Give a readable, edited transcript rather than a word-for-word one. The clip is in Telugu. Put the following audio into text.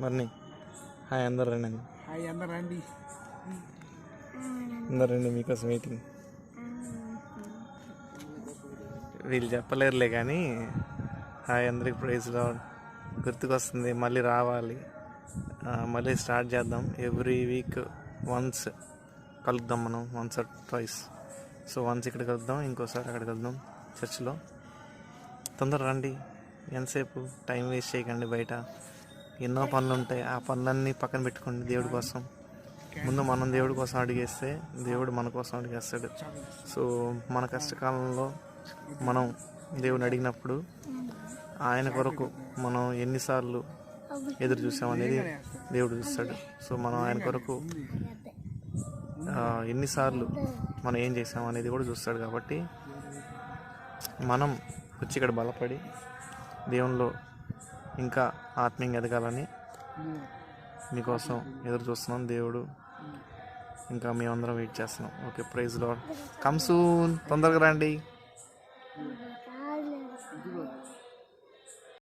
మరి హాయ్ అందరు రండి. హాయ్ అందరు రండి. అందరు రండి, మీకోసం వెయిటింగ్. వీళ్ళు చెప్పలేరులే కానీ హాయ్ అందరికి ప్రైజ్ లార్డ్. గుర్తుకొస్తుంది, మళ్ళీ రావాలి, మళ్ళీ స్టార్ట్ చేద్దాం. ఎవ్రీ వీక్ వన్స్ కలుద్దాం మనం, once or twice. So once ఇక్కడ కలుద్దాం, ఇంకోసారి అక్కడ కలుద్దాం చర్చిలో. తొందర రండి, ఎంతసేపు టైం వేస్ట్ చేయకండి. బయట ఎన్నో పనులు ఉంటాయి, ఆ పనులన్నీ పక్కన పెట్టుకోండి దేవుడి కోసం. ముందు మనం దేవుడి కోసం అడిగేస్తే దేవుడు మన కోసం అడిగేస్తాడు. సో మన కష్టకాలంలో మనం దేవుడిని అడిగినప్పుడు ఆయన కొరకు మనం ఎన్నిసార్లు ఎదురు చూసామనేది దేవుడు చూస్తాడు. సో మనం ఆయన కొరకు ఎన్నిసార్లు మనం ఏం చేసామనేది కూడా చూస్తాడు. కాబట్టి మనం వచ్చి ఇక్కడ బలపడి దేవునిలో ఇంకా ఆత్మీయంగా ఎదగాలని మీకోసం ఎదురు చూస్తున్నాం. దేవుడు ఇంకా మేమందరం వెయిట్ చేస్తున్నాం. Okay, praise lord. Come soon, తొందరగా రండి.